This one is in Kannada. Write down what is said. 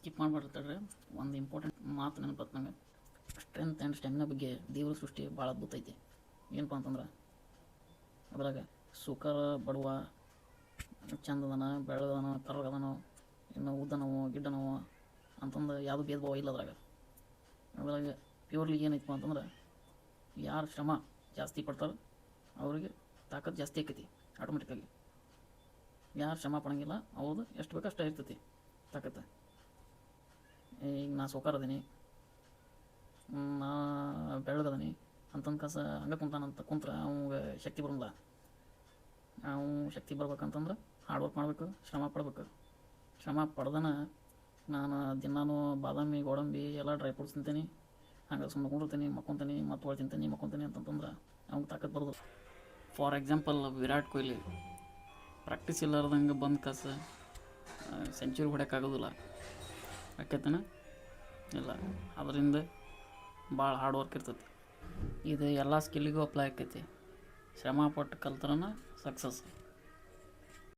ಸ್ಕಿಪ್ ಮಾಡ್ಬಿಡ್ತಾರೆ. ಒಂದು ಇಂಪಾರ್ಟೆಂಟ್ ಮಾತು ನೆನಪತ್ತು ನಂಗೆ. ಸ್ಟ್ರೆಂತ್ ಆ್ಯಂಡ್ ಸ್ಟೆಮಿನಾ ಬಗ್ಗೆ ದೇವ್ರ ಸೃಷ್ಟಿ ಭಾಳ ಅದ್ಭುತ ಐತಿ. ಏನಪ್ಪ ಅಂತಂದ್ರೆ ಅದ್ರಾಗ ಸುಖ ಬಡವ, ಚಂದದನ, ಬೆಳಗದನ, ಕರ್ರಗದನೋ, ಇನ್ನು ಉದ್ದನವೋ ಗಿಡ್ಡನವೋ ಅಂತಂದು ಯಾವುದು ಭೇದ ಭಾವ ಇಲ್ಲ ಅದ್ರಾಗ ಪ್ಯೂರ್ಲಿ ಏನೈತಪ್ಪ ಅಂತಂದ್ರೆ ಯಾರು ಶ್ರಮ ಜಾಸ್ತಿ ಪಡ್ತಾರೆ ಅವ್ರಿಗೆ ತಾಕತ್ತು ಜಾಸ್ತಿ ಆಕೈತಿ ಆಟೋಮೆಟಿಕ್ಕಾಗಿ. ಯಾರು ಶ್ರಮ ಪಡಂಗಿಲ್ಲ ಅವ್ರದ್ದು ಎಷ್ಟು ಬೇಕೋ ಅಷ್ಟೇ ಇರ್ತೈತಿ ತಾಕತ್ತು. ಈಗ ನಾ ಸೌಕಾರ ನಾ ಬೆಳಗದನಿ ಅಂತಂದು ಕಸ ಹಂಗೆ ಕುಂತಾನಂತ ಕುಂತ್ರೆ ಅವಂಗೆ ಶಕ್ತಿ ಬರೋಂಗಿಲ್ಲ. ನಾವು ಶಕ್ತಿ ಬರ್ಬೇಕಂತಂದ್ರೆ ಹಾರ್ಡ್ ವರ್ಕ್ ಮಾಡಬೇಕು, ಶ್ರಮ ಪಡ್ಬೇಕು. ಶ್ರಮ ಪಡ್ದನ ನಾನು ದಿನಾನು ಬಾದಾಮಿ ಗೋಡಂಬಿ ಎಲ್ಲ ಡ್ರೈ ಫ್ರೂಟ್ಸ್ ತಿಂತೀನಿ, ಹಂಗೆ ಸುಮ್ಮನೆ ಕುಂಡಿರ್ತೀನಿ, ಮಕ್ಕೊತೀನಿ, ಮತ್ತು ಹೊಳ್ ತಿಂತೀನಿ ಮಕ್ಕೊತೀನಿ ಅಂತಂತಂದ್ರೆ ಅವ್ನಿಗೆ ತಾಕತ್ತು ಬರೋದು. For example Virat Kohli practice ಇಲ್ಲಾರ್ದಂಗೆ ಬಂದು ಕಸ ಸೆಂಚುರಿ ಹೊಡ್ಯೋಕ್ಕಾಗೋದಿಲ್ಲ. ಆಕೈತನ ಇಲ್ಲ, ಅದರಿಂದ ಭಾಳ ಹಾರ್ಡ್ ವರ್ಕ್ ಇರ್ತೈತಿ. ಇದು ಎಲ್ಲ ಸ್ಕಿಲ್ಲಿಗೂ ಅಪ್ಲೈ ಆಕೈತಿ. ಶ್ರಮ ಪಟ್ಟು ಕಲ್ತ್ರನ ಸಕ್ಸಸ್.